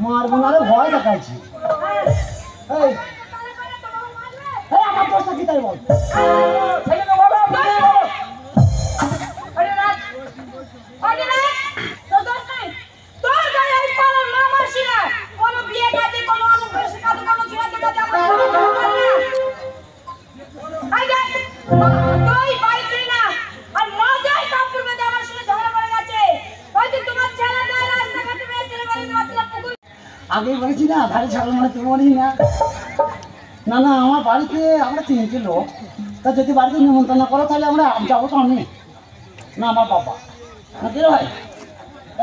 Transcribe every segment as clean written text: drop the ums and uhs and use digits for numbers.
মারবো না ভয় দেখাচ্ছি আমার দোষটা কি তাই বল আগে বলেছি না ধারে ছাগল মানে তুমি বলি না না না আমার বাড়িতে আমরা তিনটে লোক তা যদি বাড়িতে নিমন্ত্রণ করো তাহলে আমরা যাবো তো আমি না আমার বাবা না কে ভাই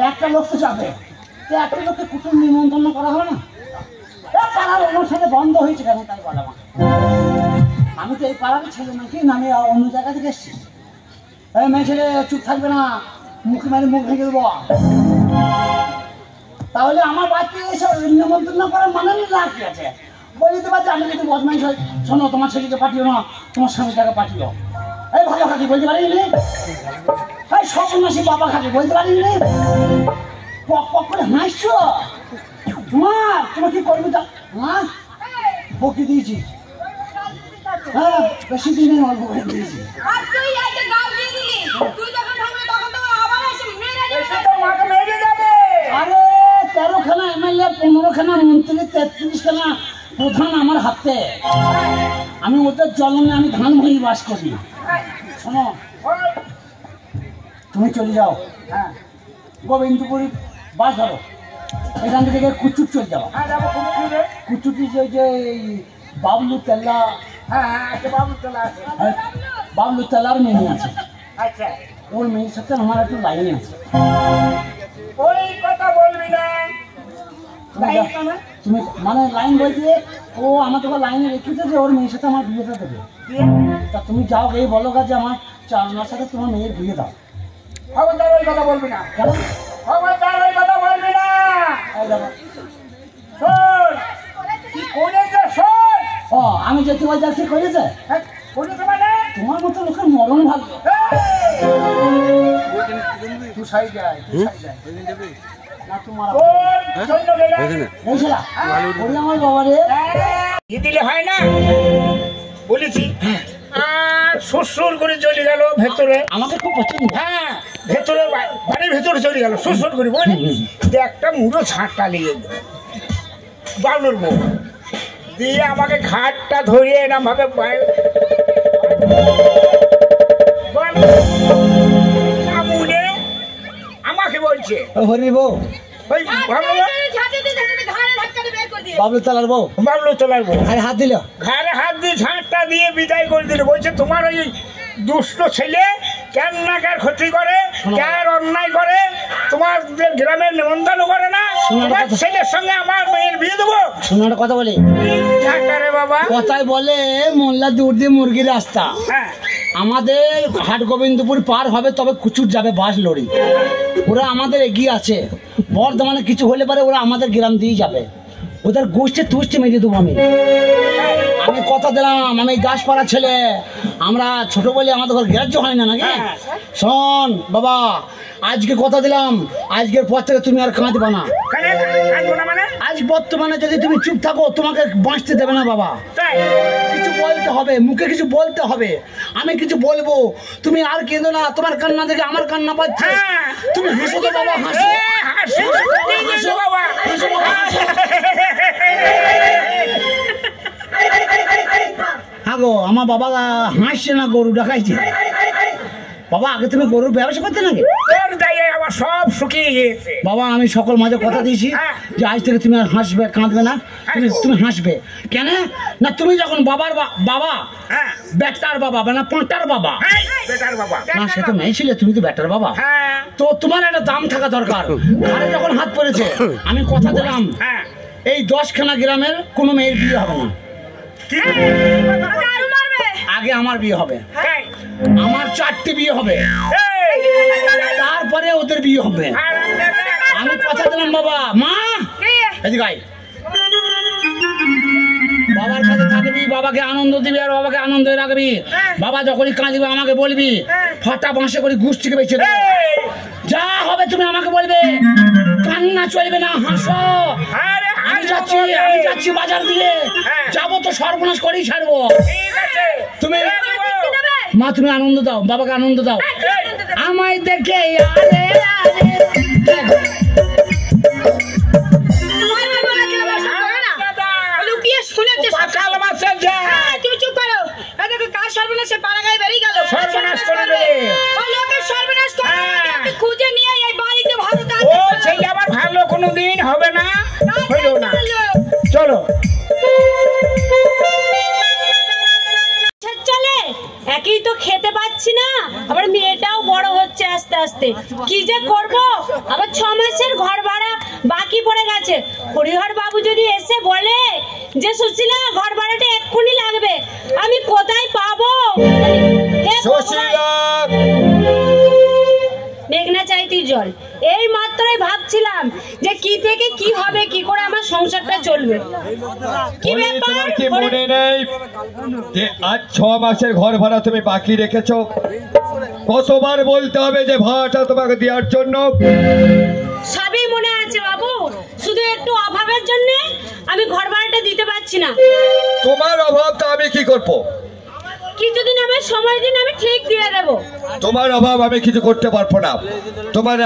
একটা লোক তো যাবে তো একটা লোককে কুটুম নিমন্ত্রণ করা হবে না পাড়ার অনুষ্ঠানে বন্ধ হয়েছে কেন তাই বলা আমি তো এই পাড়ার ছেলে নাকি না আমি অন্য জায়গা থেকে এসেছি এই মেয়ে ছেলে চুপ থাকবে না মুখে মারি মুখ ভেঙে দেবো তাহলে আমার বাড়িতে এসব নিমন্ত্রণ করার মানে লাভ কি আছে বলতে পারছি আমি যদি বদমাইশ হয় শোনো তোমার ছেলেকে পাঠিও না তোমার স্বামীটাকে পাঠিও এই ভালো খাকি বলতে পারিনি এই সপনাশি বাবা খাকি বলতে পারিনি পক পক করে হাসছো তোমার কি করবি তা হ্যাঁ বকি দিয়েছি হ্যাঁ বেশি দিনে অল্প করে দিয়েছি আরে 13খানা এমএলএ 15খানা মন্ত্রী 33খানা প্রধান আমার হাতে আমি ওদের জলনে আমি ধান ভুঁই বাস করি শোনো তুমি চলে যাও হ্যাঁ গোবিন্দপুরি বাস ধরো এখান থেকে কুচুর চলে যাও কুচুটি যে বাবলু তেল্লা বাবলু তেলার মেয়ে আছে আচ্ছা ওর মেয়ের সাথে আমার একটু লাইন আছে ওই কথা বলবি না তুমি মানে লাইন বলতে ও আমার তোকে লাইনে রেখেছে যে ওর মেয়ের সাথে আমার বিয়েটা দেবে তা তুমি যাও এই বলো যে আমার চার সাথে তোমার মেয়ের বিয়ে দাও খবরদার ওই কথা বলবি না কেন খবরদার ওই কথা বলবি না শোন কি করেছে শোন ও আমি যেতে বলছি কি করেছে করেছে মানে তোমার মতো লোকের মরণ ভাগ্য তুই সাই যায় না তোমার আমার বাবা রে দিলে হয় না বলেছি আর সুর করে চলে গেল ভেতরে আমাকে খুব পছন্দ হ্যাঁ ভেতরে বাড়ির ভেতরে চলে গেল সুর করে বলি একটা মুড়ো ঝাঁটটা লেগে গেল বাবলুর বউ দিয়ে আমাকে ঘাটটা ধরিয়ে এরম ভাবে আমাকে বলছে হরি বউ বাবলু তলার বউ ঘাড়ে হাত দিল ঘাড়ে হাত দিয়ে ঝাঁটটা দিয়ে বিদায় করে দিল বলছে তোমার ওই দুষ্ট ছেলে কেন না কার ক্ষতি করে কার অন্যায় করে তোমাদের গ্রামের নিমন্ত্রণ করে না তোমার ছেলের সঙ্গে আমার মেয়ের বিয়ে দেবো শোনার কথা বলি বাবা কথায় বলে মোল্লা দূর দিয়ে মুরগির রাস্তা আমাদের হাট গোবিন্দপুর পার হবে তবে কুচুর যাবে বাস লড়ি ওরা আমাদের এগিয়ে আছে বর্ধমানে কিছু হলে পারে ওরা আমাদের গ্রাম দিয়ে যাবে ওদের গোষ্ঠী তুষ্টি মেরে দেবো আমি কথা দিলাম আমি গাছপাড়া ছেলে আমরা ছোট বলে আমাদের ঘর গ্রাহ্য হয় না নাকি শোন বাবা আজকে কথা দিলাম আজকের পর থেকে তুমি আর কাঁদবে না আজ বর্তমানে যদি তুমি চুপ থাকো তোমাকে বাঁচতে দেবে না বাবা কিছু বলতে হবে মুখে কিছু বলতে হবে আমি কিছু বলবো তুমি আর কেঁদো না তোমার কান্না দেখে আমার কান্না পাচ্ছে তুমি হাসো তো বাবা হাসো হাসো বাবা হ্যাঁ গো আমার বাবা হাসছে না গরু দেখাইছে বাবা আগে তুমি গরুর ব্যবসা করতে নাকি? তোর দায়ে আমার সব শুকিয়ে গিয়েছে বাবা আমি সকল মাঝে কথা দিয়েছি যে আজ থেকে তুমি আর হাসবে কাঁদবে না, তুমি হাসবে। কেন না তুমি যখন বাবার বাবা বেটার বাবা না পাঁটার বাবা, বেটার বাবা না সে তো মেয়ে ছিলে, তুমি তো বেটার বাবা, তো তোমার একটা দাম থাকা দরকার। ঘরে যখন হাত পড়েছে আমি কথা দিলাম এই 10খানা গ্রামের কোনো মেয়ের বিয়ে হবে না। আগে আমার বিয়ে হবে, আমার 4টে বিয়ে হবে, তারপরে ওদের বিয়ে হবে। আমি কথা দিলাম বাবা। মা এদিকে আয়, বাবার কাছে থাকবি, বাবাকে আনন্দ দিবি আর বাবাকে আনন্দ রাখবি। বাবা যখনই কাঁদবে আমাকে বলবি, ফাটা বাঁশে করে গুষ্টিকে বেঁচে দেবে। যা হবে তুমি আমাকে বলবে, কান্না চলবে না, হাসো। আমি যাচ্ছি বাজার দিয়ে, যাবো তো সর্বনাশ করেই ছাড়বো। তুমি মা তুমি আনন্দ দাও, বাবাকে আনন্দ দাও। আমায় দেখে ভালো কোনোদিন হবে না, হইলো না। চলো চলে, একই তো খেতে পাচ্ছি না, আবার মেয়েটাও বড় হচ্ছে আস্তে আস্তে, কি যে করব। আবার 6 মাসের ঘর ভাড়া বাকি পড়ে গেছে। হরিহর বাবু যদি এসে বলে যে সুশীলা ঘর ভাড়াটা এক্ষুনি লাগবে, আমি কোথায় পাবো? মেঘনা চাইতি জল। এই মাত্রই ভাবছিলাম যে কি থেকে কি হবে, কি করে আমার সংসারটা চলবে। কি ব্যাপার কি মনে নেই যে আজ 6 মাসের ঘর ভাড়া তুমি বাকি রেখেছো? কতবার বলতে হবে যে ভাড়াটা তোমাকে দেওয়ার জন্য? সবই মনে আছে বাবু, শুধু একটু অভাবের জন্য আমি ঘর ভাড়াটা দিতে পারছি না। তোমার অভাবটা আমি কি করবো? কিছুদিন আমার সময় দিন, আমি ঠিক দিয়ে দেবো। তোমার অভাব আমি কিছু করতে পারবো না। তোমার